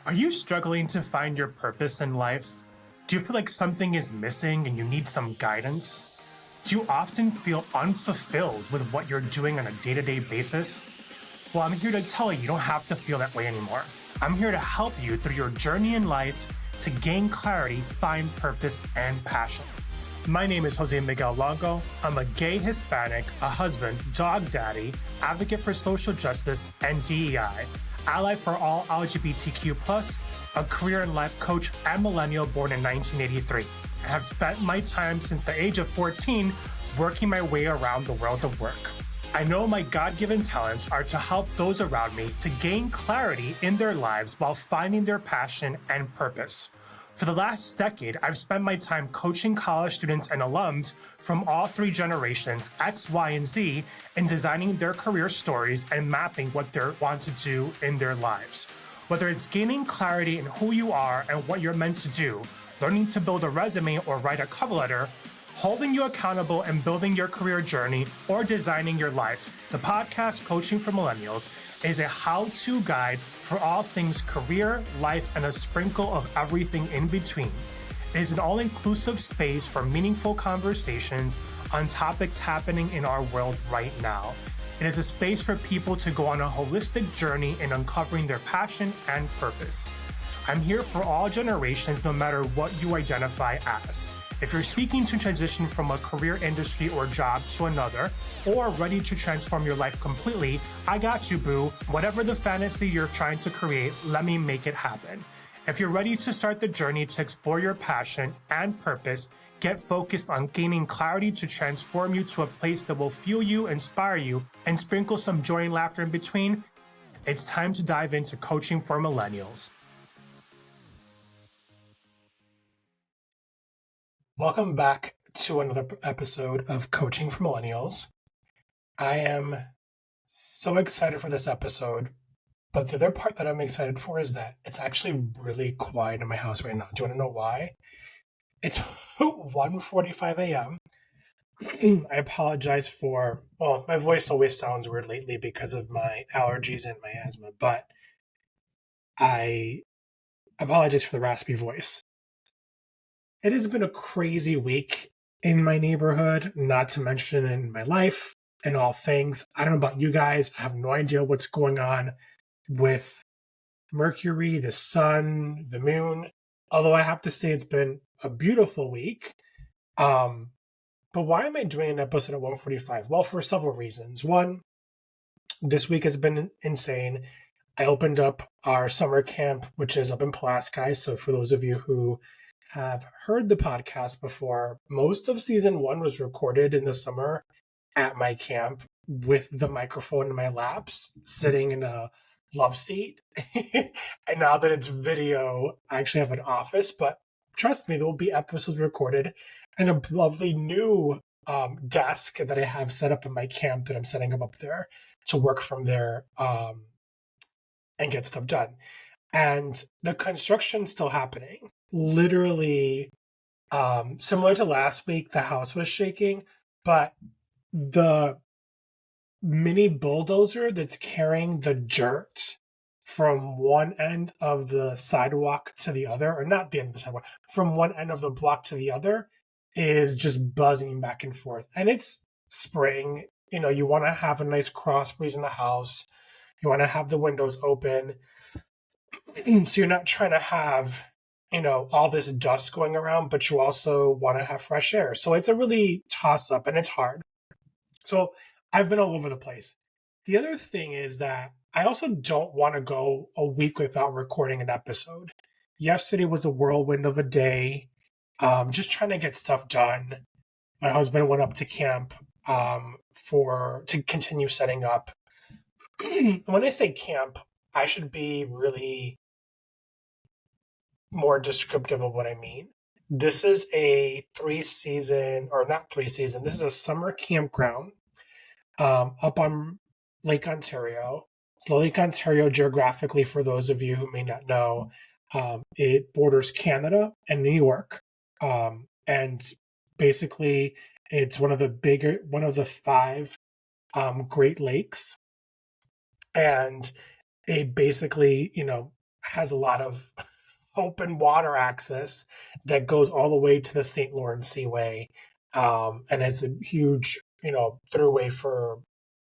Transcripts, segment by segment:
Are you struggling to find your purpose in life? Do you feel like something is missing and you need some guidance? Do you often feel unfulfilled with what you're doing on a day-to-day basis? Well, I'm here to tell you don't have to feel that way anymore. I'm here to help you through your journey in life to gain clarity, find purpose, and passion. My name is Jose Miguel Longo. I'm a gay Hispanic, a husband, dog daddy, advocate for social justice and DEI, ally for all LGBTQ+, a career and life coach and millennial born in 1983. I have spent my time since the age of 14 working my way around the world of work. I know my God-given talents are to help those around me to gain clarity in their lives while finding their passion and purpose. For the last decade, I've spent my time coaching college students and alums from all three generations, X, Y, and Z, in designing their career stories and mapping what they want to do in their lives. Whether it's gaining clarity in who you are and what you're meant to do, learning to build a resume or write a cover letter, holding you accountable and building your career journey, or designing your life, the podcast Coaching for Millennials is a how-to guide for all things career, life, and a sprinkle of everything in between. It is an all-inclusive space for meaningful conversations on topics happening in our world right now. It is a space for people to go on a holistic journey in uncovering their passion and purpose. I'm here for all generations, no matter what you identify as. If you're seeking to transition from a career industry or job to another, or ready to transform your life completely, I got you, boo. Whatever the fantasy you're trying to create, let me make it happen. If you're ready to start the journey to explore your passion and purpose, get focused on gaining clarity to transform you to a place that will fuel you, inspire you, and sprinkle some joy and laughter in between, it's time to dive into Coaching for Millennials. Welcome back to another episode of Coaching for Millennials. I am so excited for this episode, but the other part that I'm excited for is that it's actually really quiet in my house right now. Do you want to know why? It's 1:45 a.m. I apologize for, my voice always sounds weird lately because of my allergies and my asthma, but I apologize for the raspy voice. It has been a crazy week in my neighborhood, not to mention in my life and all things. I don't know about you guys. I have no idea what's going on with Mercury, the sun, the moon. Although I have to say it's been a beautiful week. But why am I doing an episode at 1:45? Well, for several reasons. One, this week has been insane. I opened up our summer camp, which is up in Pulaski. So for those of you who have heard the podcast before, most of season 1 was recorded in the summer at my camp with the microphone in my laps, sitting in a love seat. And now that it's video, I actually have an office, but trust me, there will be episodes recorded and a lovely new desk that I have set up in my camp that I'm setting up there to work from there and get stuff done. And the construction's still happening. Literally, similar to last week, the house was shaking, but the mini bulldozer that's carrying the dirt from one end of the sidewalk to the other, or not the end of the sidewalk, from one end of the block to the other, is just buzzing back and forth. And it's spring. You know, you want to have a nice cross breeze in the house. You want to have the windows open. So you're not trying to have, all this dust going around, but you also want to have fresh air. So it's a really toss up and it's hard. So I've been all over the place. The other thing is that I also don't want to go a week without recording an episode. Yesterday was a whirlwind of a day, just trying to get stuff done. My husband went up to camp to continue setting up. When I say camp, I should be really more descriptive of what I mean. This is a this is a summer campground up on Lake Ontario. So Lake Ontario, geographically, for those of you who may not know, it borders Canada and New York. And basically, it's one of the 5 Great Lakes. And it basically, has a lot of open water access that goes all the way to the St. Lawrence Seaway. And it's a huge, throughway for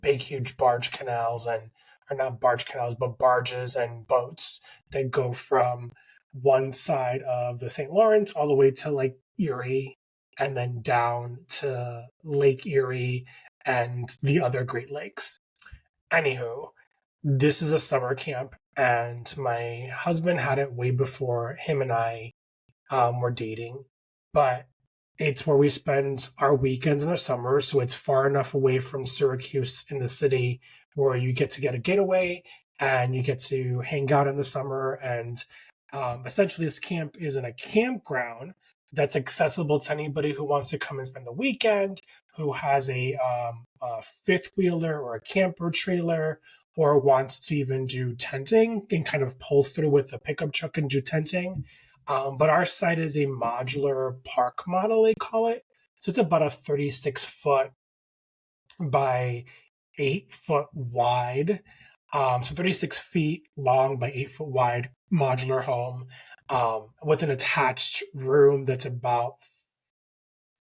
big, huge barge canals or not barge canals, but barges and boats that go from one side of the St. Lawrence all the way to Lake Erie and then down to Lake Erie and the other Great Lakes. Anywho, this is a summer camp, and my husband had it way before him and I were dating, but it's where we spend our weekends in the summer, so it's far enough away from Syracuse in the city where you get to get a getaway and you get to hang out in the summer. And essentially, this camp is in a campground that's accessible to anybody who wants to come and spend the weekend, who has a fifth wheeler or a camper trailer, or wants to even do tenting and kind of pull through with a pickup truck and do tenting. But our site is a modular park model, they call it. So it's about a 36-foot by 8-foot wide. So 36 feet long by 8-foot wide modular home with an attached room that's about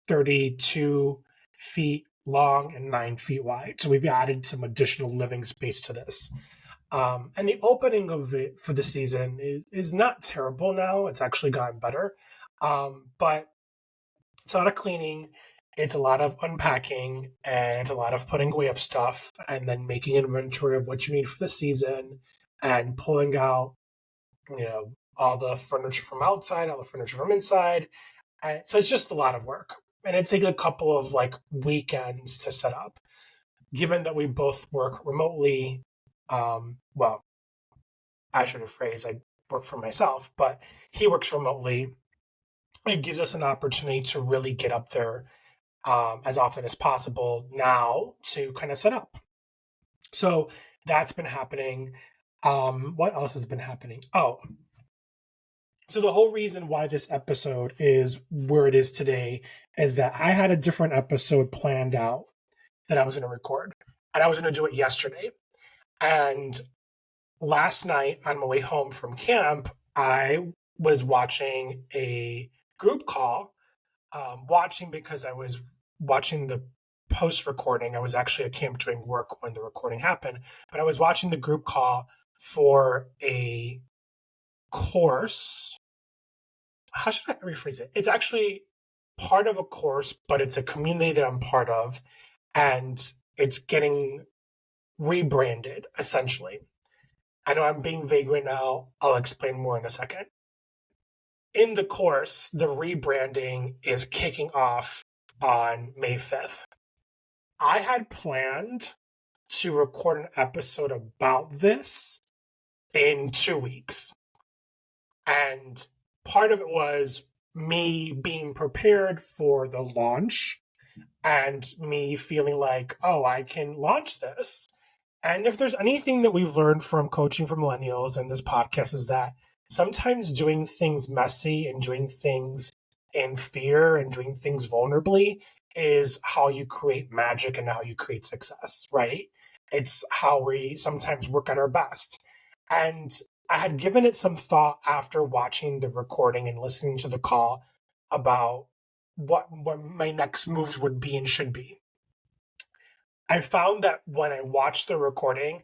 32 feet long and 9 feet wide. So we've added some additional living space to this. And the opening of it for the season is not terrible now. It's actually gotten better. But it's a lot of cleaning. It's a lot of unpacking, and it's a lot of putting away of stuff and then making an inventory of what you need for the season and pulling out, all the furniture from outside, all the furniture from inside. And so it's just a lot of work. And it takes a couple of weekends to set up. Given that we both work remotely, well, I should have phrased I work for myself, but he works remotely. It gives us an opportunity to really get up there as often as possible now to kind of set up. So that's been happening. What else has been happening? Oh, so the whole reason why this episode is where it is today is that I had a different episode planned out that I was going to record, and I was going to do it yesterday. And last night on my way home from camp, I was watching a group call, watching because I was watching the post-recording. I was actually at camp doing work when the recording happened, but I was watching the group call for a course. How should I rephrase it? It's actually part of a course, but it's a community that I'm part of, and it's getting rebranded, essentially. I know I'm being vague right now. I'll explain more in a second. In the course, the rebranding is kicking off on May 5th. I had planned to record an episode about this in 2 weeks. And part of it was me being prepared for the launch and me feeling like, oh, I can launch this. And if there's anything that we've learned from Coaching for Millennials and this podcast is that sometimes doing things messy and doing things in fear and doing things vulnerably is how you create magic and how you create success, right? It's how we sometimes work at our best. And I had given it some thought after watching the recording and listening to the call about what my next moves would be and should be. I found that when I watched the recording,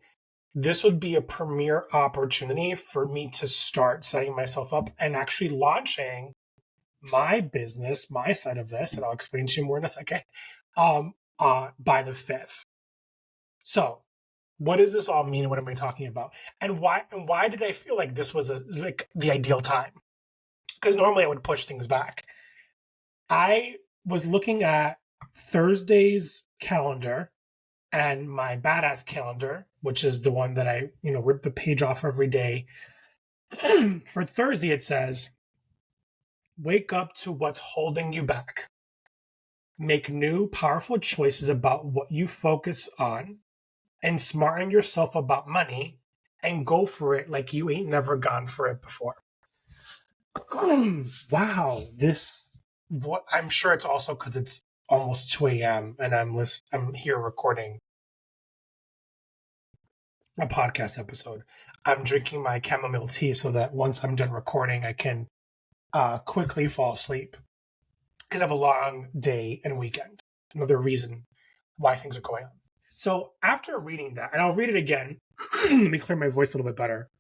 this would be a premier opportunity for me to start setting myself up and actually launching my business, my side of this, and I'll explain to you more in a second, by the 5th. So what does this all mean? What am I talking about? And why did I feel like this was the ideal time? Because normally I would push things back. I was looking at Thursday's calendar and my badass calendar, which is the one that I, rip the page off every day. For Thursday, it says, wake up to what's holding you back. Make new, powerful choices about what you focus on and smarten yourself about money and go for it like you ain't never gone for it before. Wow. I'm sure it's also because it's almost 2 a.m. and I'm here recording a podcast episode. I'm drinking my chamomile tea so that once I'm done recording, I can quickly fall asleep because I have a long day and weekend. Another reason why things are going on. So after reading that, and I'll read it again, let me clear my voice a little bit better.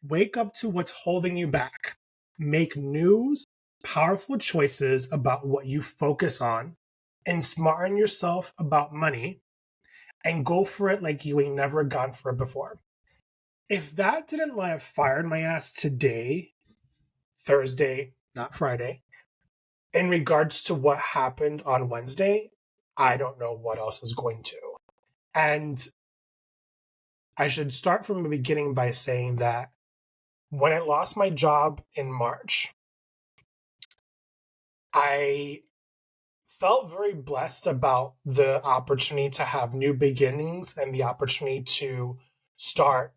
Wake up to what's holding you back. Make new, powerful choices about what you focus on, and smarten yourself about money, and go for it like you ain't never gone for it before. If that didn't light a fire in my ass today, Thursday, not Friday, in regards to what happened on Wednesday, I don't know what else is going to. And I should start from the beginning by saying that when I lost my job in March, I felt very blessed about the opportunity to have new beginnings and the opportunity to start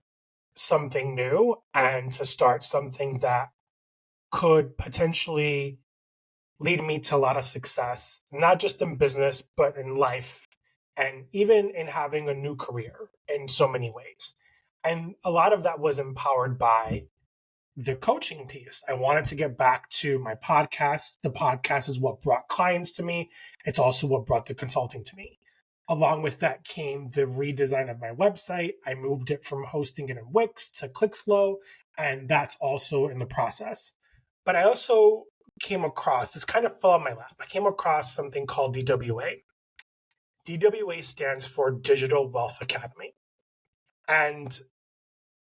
something new and to start something that could potentially lead me to a lot of success, not just in business, but in life, and even in having a new career in so many ways. And a lot of that was empowered by the coaching piece. I wanted to get back to my podcast. The podcast is what brought clients to me. It's also what brought the consulting to me. Along with that came the redesign of my website. I moved it from hosting it in Wix to ClickFlow, and that's also in the process. But I also came across, this kind of fell on my lap. I came across something called DWA. DWA stands for Digital Wealth Academy. And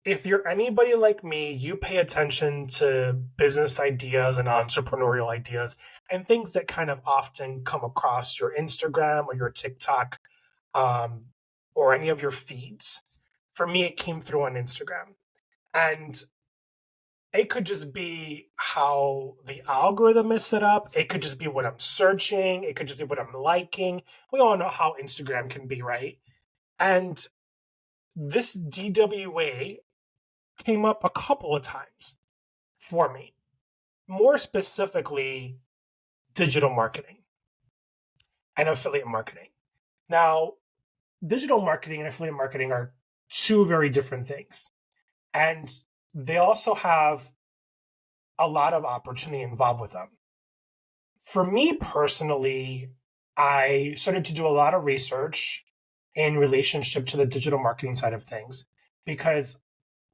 if you're anybody like me, you pay attention to business ideas and entrepreneurial ideas and things that kind of often come across your Instagram or your TikTok or any of your feeds. For me, it came through on Instagram. And it could just be how the algorithm is set up. It could just be what I'm searching. It could just be what I'm liking. We all know how Instagram can be, right? And this DWA came up a couple of times for me. More specifically, digital marketing and affiliate marketing. Now, digital marketing and affiliate marketing are two very different things. And they also have a lot of opportunity involved with them. For me personally, I started to do a lot of research in relationship to the digital marketing side of things because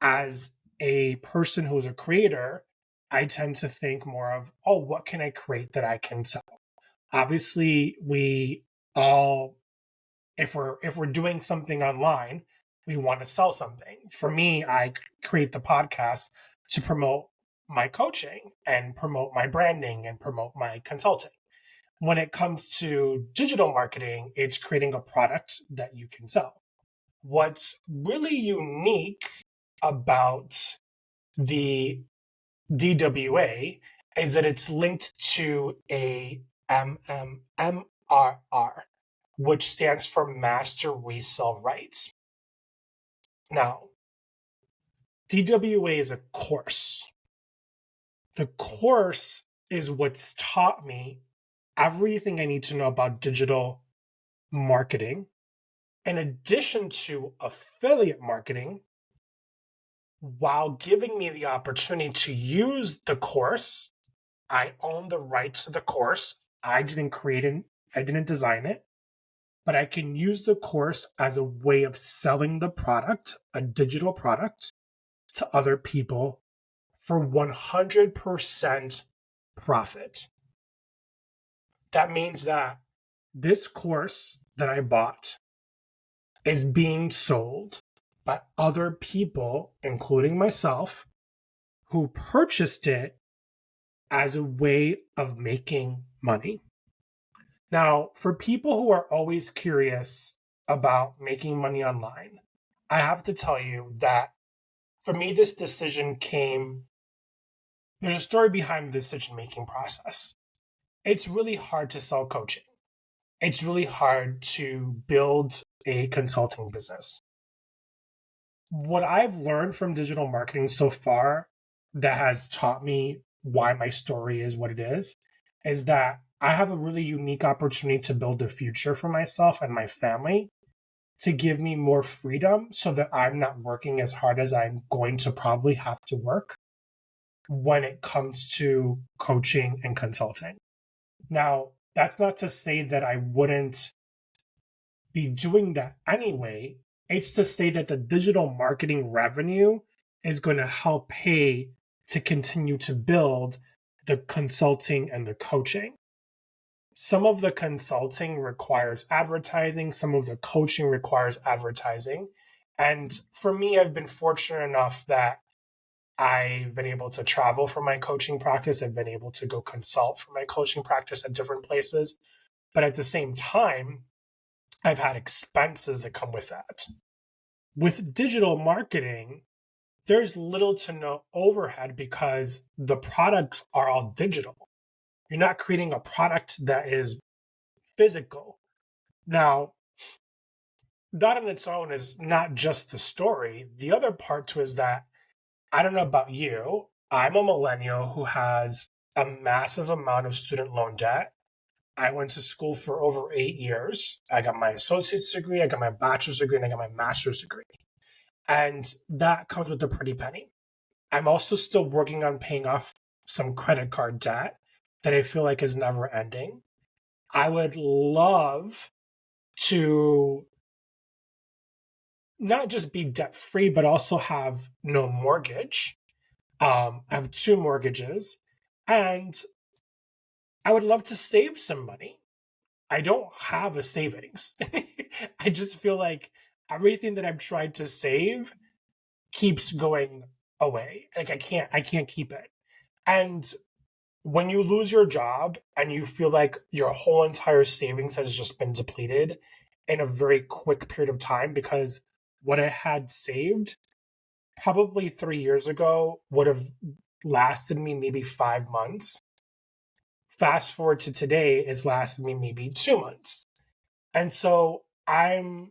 as a person who's a creator, I tend to think more of, oh, what can I create that I can sell? Obviously, we all, if we're doing something online, we want to sell something. For me, I create the podcast to promote my coaching and promote my branding and promote my consulting. When it comes to digital marketing, it's creating a product that you can sell. What's really unique about the DWA is that it's linked to a MMMRR, which stands for Master Resale Rights. Now, DWA is a course. The course is what's taught me everything I need to know about digital marketing, in addition to affiliate marketing, while giving me the opportunity to use the course. I own the rights to the course. I didn't create it, I didn't design it, but I can use the course as a way of selling the product, a digital product, to other people for 100% profit. That means that this course that I bought is being sold by other people, including myself, who purchased it as a way of making money. Now, for people who are always curious about making money online, I have to tell you that for me, this decision there's a story behind the decision-making process. It's really hard to sell coaching. It's really hard to build a consulting business. What I've learned from digital marketing so far that has taught me why my story is what it is that I have a really unique opportunity to build a future for myself and my family to give me more freedom so that I'm not working as hard as I'm going to probably have to work when it comes to coaching and consulting. Now, that's not to say that I wouldn't be doing that anyway. It's to say that the digital marketing revenue is going to help pay to continue to build the consulting and the coaching. Some of the consulting requires advertising, some of the coaching requires advertising. And for me, I've been fortunate enough that I've been able to travel for my coaching practice. I've been able to go consult for my coaching practice at different places. But at the same time, I've had expenses that come with that. With digital marketing, there's little to no overhead because the products are all digital. You're not creating a product that is physical. Now, that on its own is not just the story. The other part to it is that I don't know about you. I'm a millennial who has a massive amount of student loan debt. I went to school for over 8 years. I got my associate's degree, I got my bachelor's degree, and I got my master's degree. And that comes with a pretty penny. I'm also still working on paying off some credit card debt that I feel like is never ending. I would love to not just be debt free, but also have no mortgage. I have 2 mortgages, and I would love to save some money. I don't have a savings. I just feel like everything that I've tried to save keeps going away. Like I can't keep it. And when you lose your job and you feel like your whole entire savings has just been depleted in a very quick period of time, because what I had saved probably 3 years ago would have lasted me maybe 5 months. Fast forward to today, it's lasted me maybe 2 months. And so I'm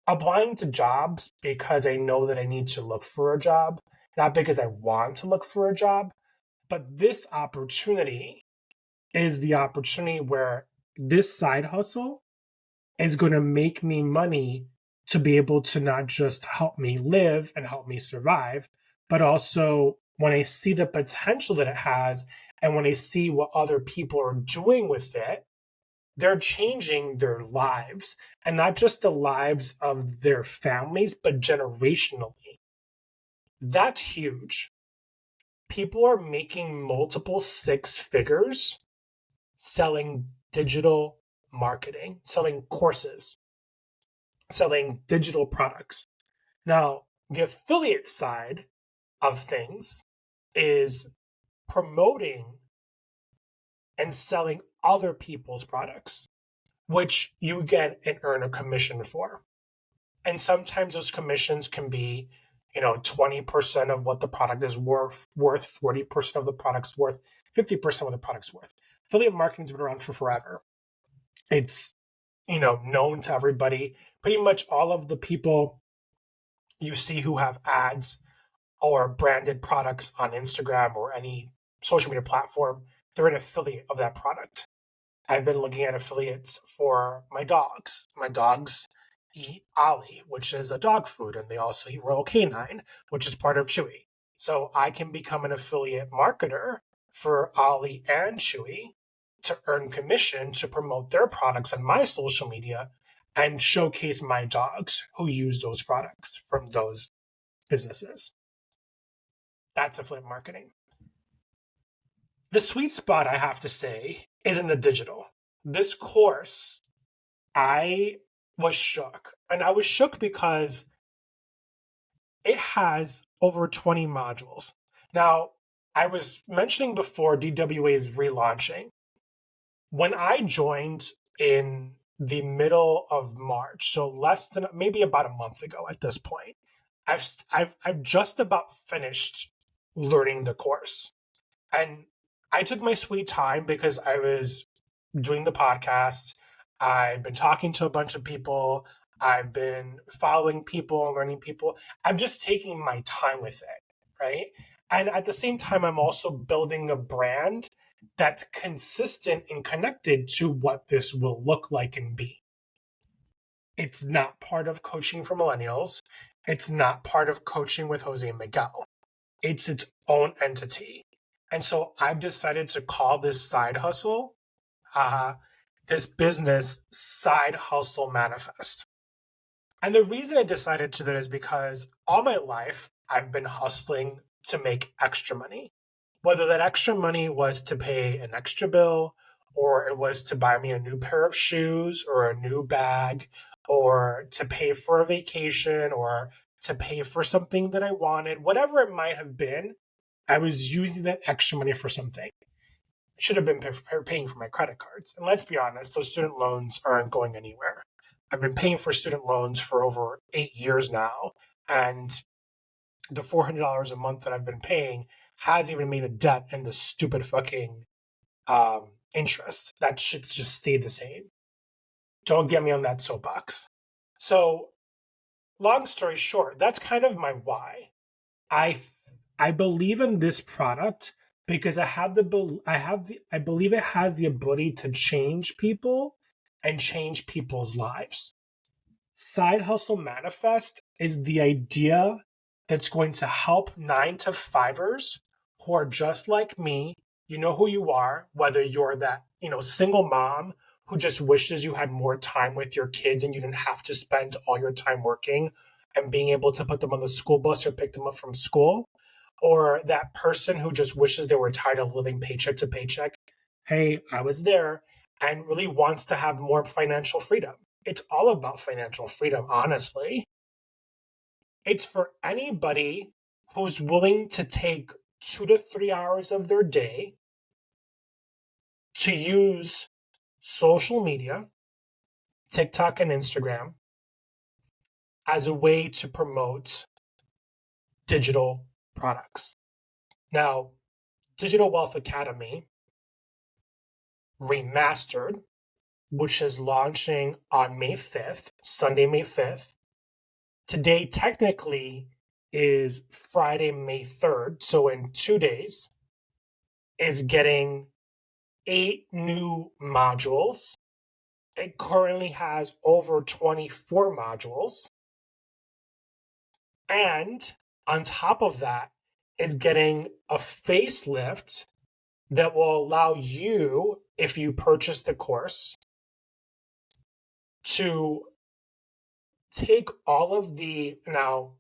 applying to jobs because I know that I need to look for a job, not because I want to look for a job. But this opportunity is the opportunity where this side hustle is going to make me money to be able to not just help me live and help me survive, but also when I see the potential that it has and when I see what other people are doing with it, they're changing their lives, and not just the lives of their families, but generationally. That's huge. People are making multiple 6 figures selling digital marketing, selling courses, selling digital products. Now, the affiliate side of things is promoting and selling other people's products, which you get and earn a commission for. And sometimes those commissions can be, 20% of what the product is worth, 40% of the product's worth, 50% of what the product's worth. Affiliate marketing's been around for forever. It's, known to everybody. Pretty much all of the people you see who have ads or branded products on Instagram or any social media platform, they're an affiliate of that product. I've been looking at affiliates for my dogs. My dogs eat Ollie, which is a dog food, and they also eat Royal Canine, which is part of Chewy. So I can become an affiliate marketer for Ollie and Chewy to earn commission to promote their products on my social media and showcase my dogs who use those products from those businesses. That's affiliate marketing. The sweet spot, I have to say, is in the digital. This course, I was shook. And I was shook because it has over 20 modules. Now, I was mentioning before DWA is relaunching. When I joined in the middle of March, so less than maybe about a month ago at this point, I've just about finished learning the course. And I took my sweet time because I was doing the podcast. I've been talking to a bunch of people. I've been following people, learning people. I'm just taking my time with it, right? And at the same time, I'm also building a brand that's consistent and connected to what this will look like and be. It's not part of coaching for millennials. It's not part of coaching with Jose and Miguel. It's its own entity. And so I've decided to call this side hustle, this business side hustle manifest. And the reason I decided to do that is because all my life I've been hustling to make extra money. Whether that extra money was to pay an extra bill, or it was to buy me a new pair of shoes or a new bag, or to pay for a vacation, or to pay for something that I wanted, whatever it might have been, I was using that extra money for something. Should have been paying for my credit cards. And let's be honest, those student loans aren't going anywhere. I've been paying for student loans for over 8 years now. And the $400 a month that I've been paying hasn't even made a dent in the stupid fucking interest. That shit's just stayed the same. Don't get me on that soapbox. So, long story short, that's kind of my why. I believe in this product because I believe it has the ability to change people and change people's lives. Side Hustle Manifest is the idea that's going to help 9 to 5ers who are just like me. You know who you are, whether you're that, single mom who just wishes you had more time with your kids and you didn't have to spend all your time working and being able to put them on the school bus or pick them up from school, or that person who just wishes they were tired of living paycheck to paycheck. Hey, I was there, and really wants to have more financial freedom. It's all about financial freedom, honestly. It's for anybody who's willing to take 2 to 3 hours of their day to use social media, TikTok and Instagram, as a way to promote digital products. Now, Digital Wealth Academy Remastered, which is launching on May 5th, Sunday, May 5th. Today, technically, is Friday, May 3rd. So in 2 days, is getting 8 new modules. It currently has over 24 modules. And on top of that, is getting a facelift that will allow you, if you purchase the course, to take all of the, now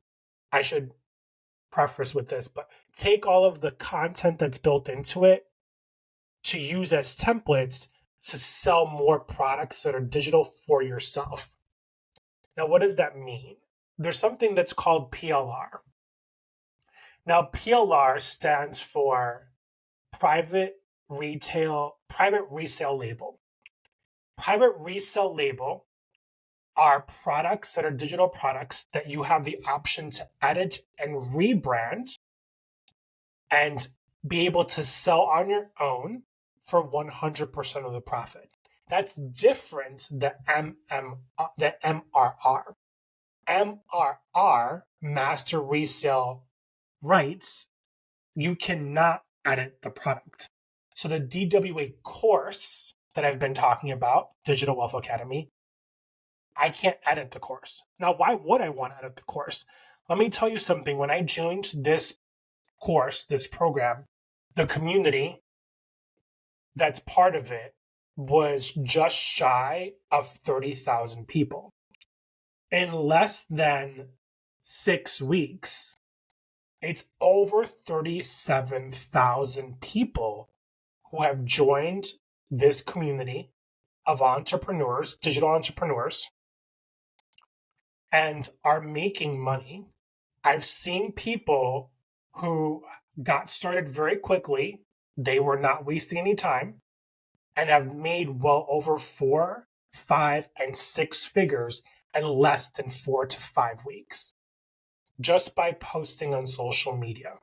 I should preface with this, but take all of the content that's built into it to use as templates to sell more products that are digital for yourself. Now, what does that mean? There's something that's called PLR. Now, PLR stands for private resale label. Private resale label are products that are digital products that you have the option to edit and rebrand and be able to sell on your own for 100% of the profit. That's different than MRR. MRR, master resale rights, you cannot edit the product. So the DWA course that I've been talking about, Digital Wealth Academy, I can't edit the course. Now, why would I want to edit the course? Let me tell you something. When I joined this course, this program, the community that's part of it was just shy of 30,000 people. In less than 6 weeks, it's over 37,000 people who have joined this community of entrepreneurs, digital entrepreneurs, and are making money. I've seen people who got started very quickly. They were not wasting any time and have made well over 4, 5, and 6 figures in less than 4 to 5 weeks just by posting on social media.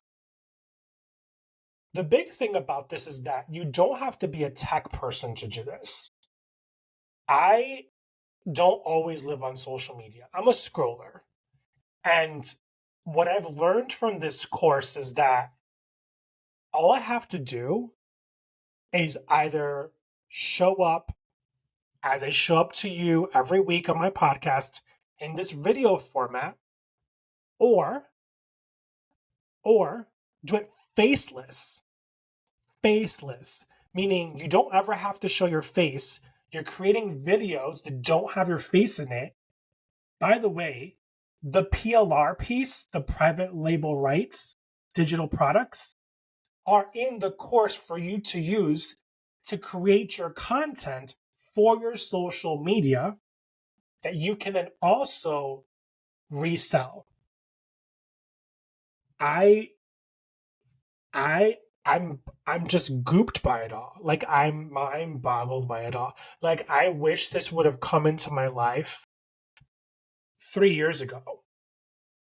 The big thing about this is that you don't have to be a tech person to do this. I don't always live on social media. I'm a scroller. And what I've learned from this course is that all I have to do is either show up as I show up to you every week on my podcast in this video format, or do it faceless. Faceless, meaning you don't ever have to show your face. You're creating videos that don't have your face in it. By the way, the PLR piece, the private label rights, digital products, are in the course for you to use to create your content for your social media that you can then also resell. I I I'm just gooped by it all. Like, I'm mind boggled by it all. Like, I wish this would have come into my life 3 years ago.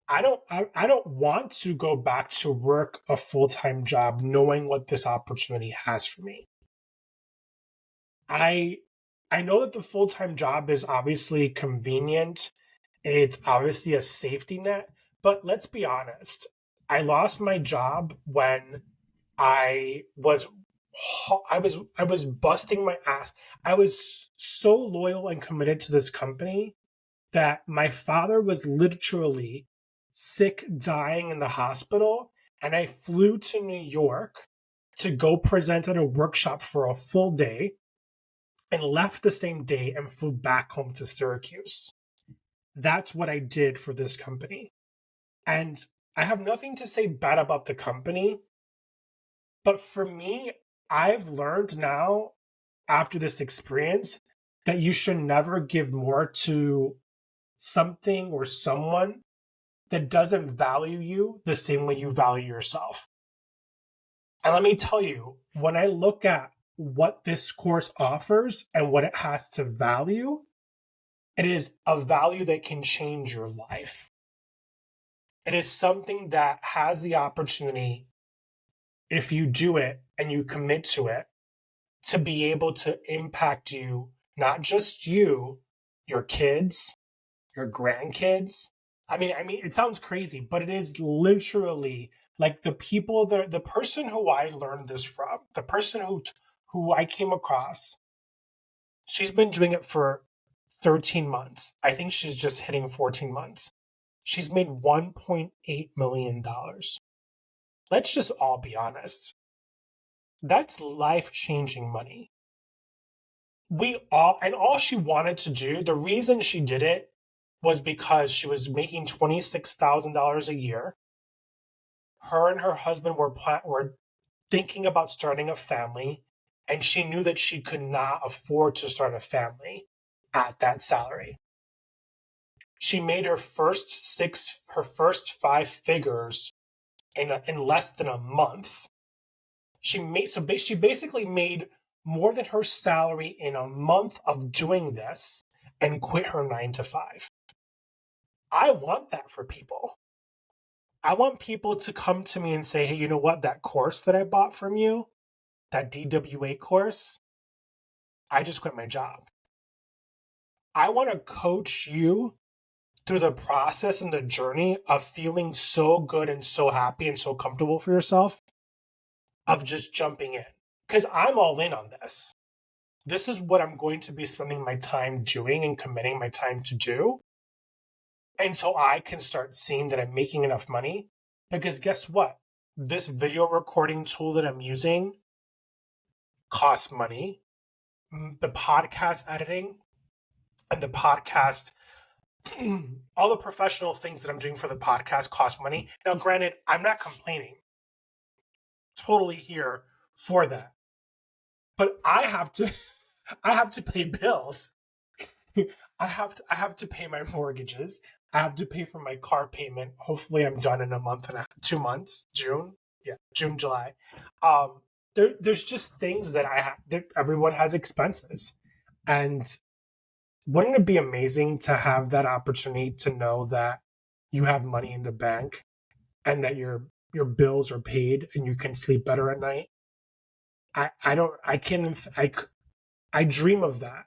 I don't want to go back to work a full-time job knowing what this opportunity has for me. I I know that the full-time job is obviously convenient. It's obviously a safety net, but let's be honest. I lost my job when I was I was busting my ass. I was so loyal and committed to this company that my father was literally sick, dying in the hospital, and I flew to New York to go present at a workshop for a full day and left the same day and flew back home to Syracuse. That's what I did for this company. And I have nothing to say bad about the company, but for me, I've learned now after this experience that you should never give more to something or someone that doesn't value you the same way you value yourself. And let me tell you, when I look at what this course offers and what it has to value, it is a value that can change your life. It is something that has the opportunity, if you do it and you commit to it, to be able to impact you, not just you, your kids, your grandkids. I mean, it sounds crazy, but it is literally like the people that the person who I learned this from, the person who I came across, she's been doing it for 13 months. I think she's just hitting 14 months. She's made $1.8 million. Let's just all be honest. That's life-changing money. All she wanted to do, the reason she did it was because she was making $26,000 a year. Her and her husband were thinking about starting a family, and she knew that she could not afford to start a family at that salary. She made her first 5 figures in less than a month. She basically made more than her salary in a month of doing this and quit her 9 to 5. I want that for people. I want people to come to me and say, hey, you know what? That course that I bought from you, that DWA course, I just quit my job. I want to coach you through the process and the journey of feeling so good and so happy and so comfortable for yourself, of just jumping in. Because I'm all in on this. This is what I'm going to be spending my time doing and committing my time to do. And so I can start seeing that I'm making enough money. Because guess what? This video recording tool that I'm using costs money. The podcast editing and the podcast, all the professional things that I'm doing for the podcast cost money. Now, granted, I'm not complaining. Totally here for that. But I have to pay bills. I have to pay my mortgages. I have to pay for my car payment. Hopefully I'm done in a month and 2 months, June. Yeah, June, July. There's just things that that everyone has expenses. And wouldn't it be amazing to have that opportunity to know that you have money in the bank and that your bills are paid and you can sleep better at night? I dream of that.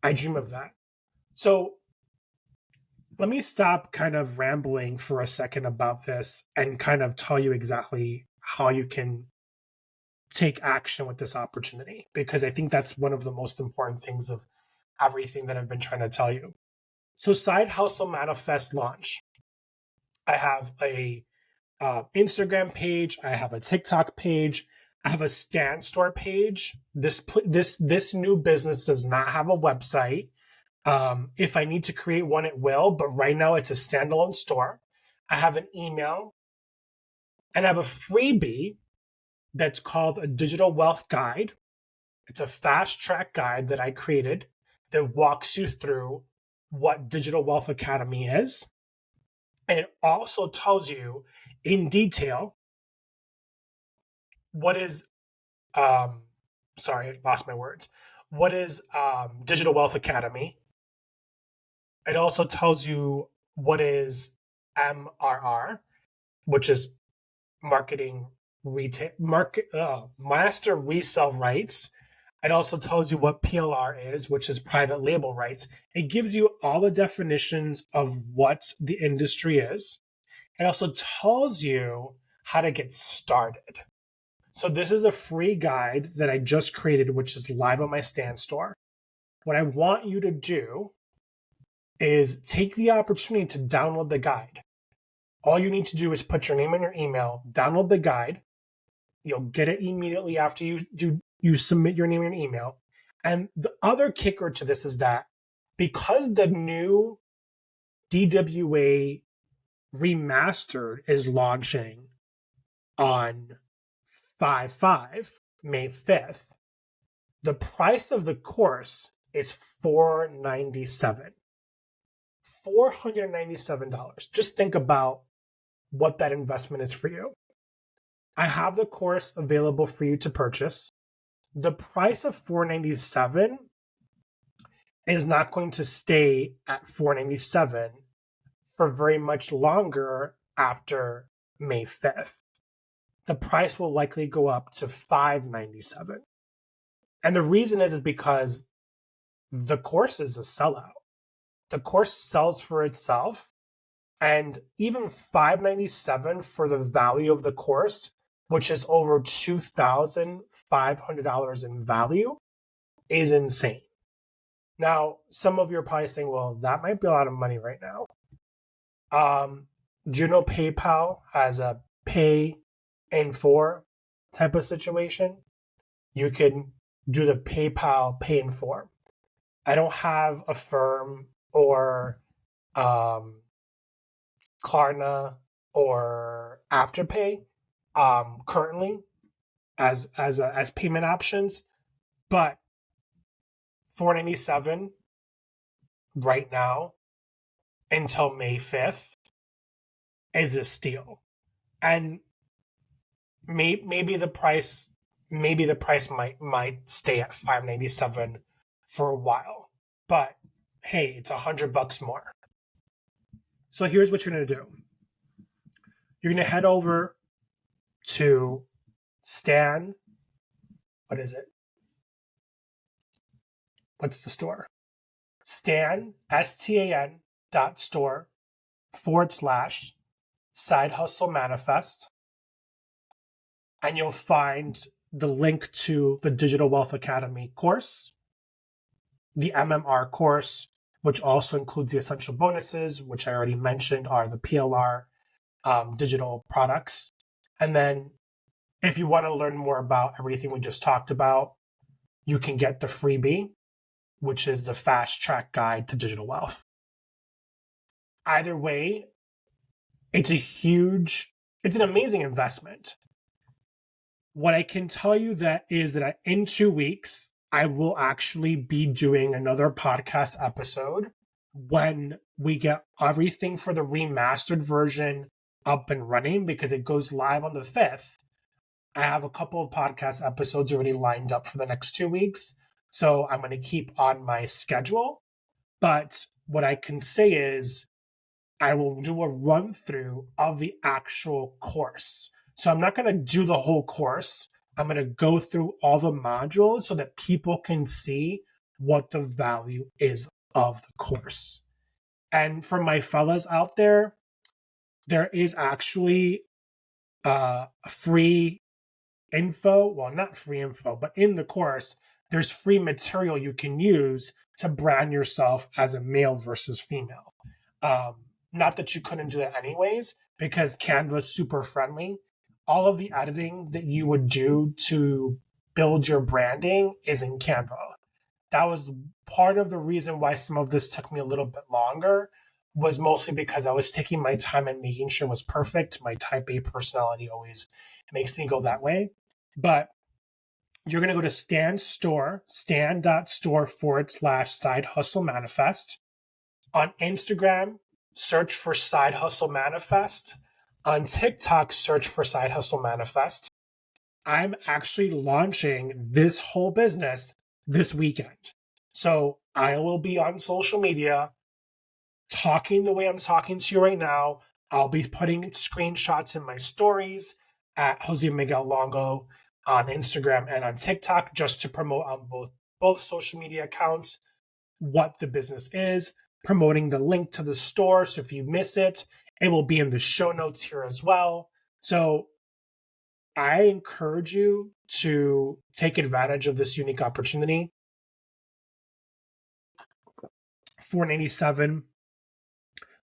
I dream of that. So let me stop kind of rambling for a second about this and kind of tell you exactly how you can take action with this opportunity, because I think that's one of the most important things of everything that I've been trying to tell you. So Side Hustle Manifest launch. I have a Instagram page. I have a TikTok page. I have a Stan Store page. This new business does not have a website. If I need to create one, it will. But right now, it's a standalone store. I have an email, and I have a freebie that's called a Digital Wealth Guide. It's a fast track guide that I created that walks you through what Digital Wealth Academy is. And it also tells you in detail what is, sorry, I lost my words. What is Digital Wealth Academy? It also tells you what is MRR, which is master resale rights. It also tells you what PLR is, which is private label rights. It gives you all the definitions of what the industry is. It also tells you how to get started. So this is a free guide that I just created, which is live on my Stan Store. What I want you to do is take the opportunity to download the guide. All you need to do is put your name and your email, download the guide. You'll get it immediately after you submit your name and email. And the other kicker to this is that because the new DWA remastered is launching on 5/5, May 5th, the price of the course is $497. $497. Just think about what that investment is for you. I have the course available for you to purchase. The price of $497 is not going to stay at $497 for very much longer after May 5th. The price will likely go up to $597. And the reason is because the course is a sellout. The course sells for itself, and even $597 for the value of the course, which is over $2,500 in value, is insane. Now, some of you are probably saying, well, that might be a lot of money right now. Do you know PayPal has a pay in 4 type of situation? You can do the PayPal pay in 4. I don't have Affirm or Klarna or Afterpay currently as payment options, but $497 right now until May 5th is a steal. And maybe the price might stay at $597 for a while, but hey, it's $100 more. So here's what you're going to do. You're going to head over to Stan. What is it? What's the store? Stan, STAN.store/Side Hustle Manifest. And you'll find the link to the Digital Wealth Academy course, the MMR course, which also includes the essential bonuses, which I already mentioned are the PLR digital products. And then if you want to learn more about everything we just talked about, you can get the freebie, which is the fast track guide to digital wealth. Either way, it's an amazing investment. What I can tell you that in 2 weeks, I will actually be doing another podcast episode when we get everything for the remastered version up and running, because it goes live on the 5th. I have a couple of podcast episodes already lined up for the next 2 weeks, so I'm going to keep on my schedule. But what I can say is I will do a run through of the actual course. So I'm not going to do the whole course. I'm going to go through all the modules so that people can see what the value is of the course. And for my fellas out there is actually a free info, well, not free info, but in the course, there's free material you can use to brand yourself as a male versus female. Not that you couldn't do that anyways, because Canva's super friendly. All of the editing that you would do to build your branding is in Canva. That was part of the reason why some of this took me a little bit longer, was mostly because I was taking my time and making sure it was perfect. My type A personality always makes me go that way. But you're going to go to stan.store/side hustle manifest. On Instagram, search for Side Hustle Manifest. On TikTok, search for Side Hustle Manifest. I'm actually launching this whole business this weekend. So I will be on social media talking the way I'm talking to you right now. I'll be putting screenshots in my stories at Jose Miguel Longo on Instagram and on TikTok, just to promote on both social media accounts what the business is, promoting the link to the store. So if you miss it, it will be in the show notes here as well. So I encourage you to take advantage of this unique opportunity. $497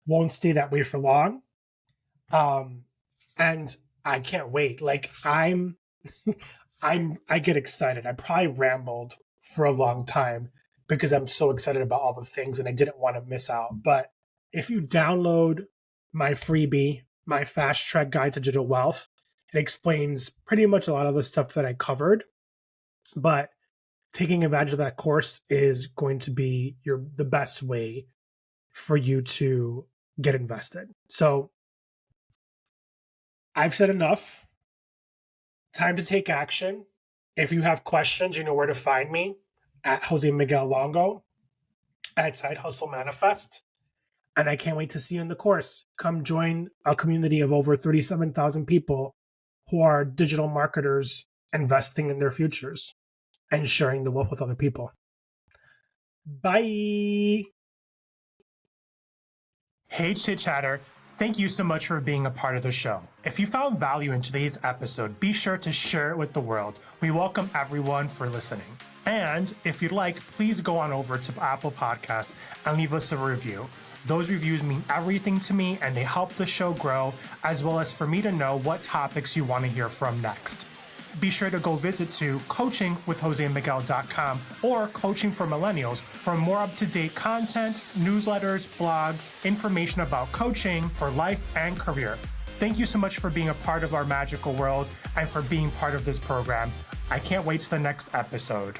won't stay that way for long. And I can't wait. Like I get excited. I probably rambled for a long time because I'm so excited about all the things and I didn't want to miss out. But if you download my freebie, my fast track guide to digital wealth, it explains pretty much a lot of the stuff that I covered. But taking advantage of that course is going to be the best way for you to get invested. So I've said enough. Time to take action. If you have questions, you know where to find me at Jose Miguel Longo at Side Hustle Manifest. And I can't wait to see you in the course. Come join a community of over 37,000 people who are digital marketers investing in their futures and sharing the wealth with other people. Bye. Hey, Chit Chatter. Thank you so much for being a part of the show. If you found value in today's episode, be sure to share it with the world. We welcome everyone for listening. And if you'd like, please go on over to Apple Podcasts and leave us a review. Those reviews mean everything to me and they help the show grow, as well as for me to know what topics you want to hear from next. Be sure to go visit to coachingwithjosemiguel.com or Coaching for Millennials for more up-to-date content, newsletters, blogs, information about coaching for life and career. Thank you so much for being a part of our magical world and for being part of this program. I can't wait to the next episode.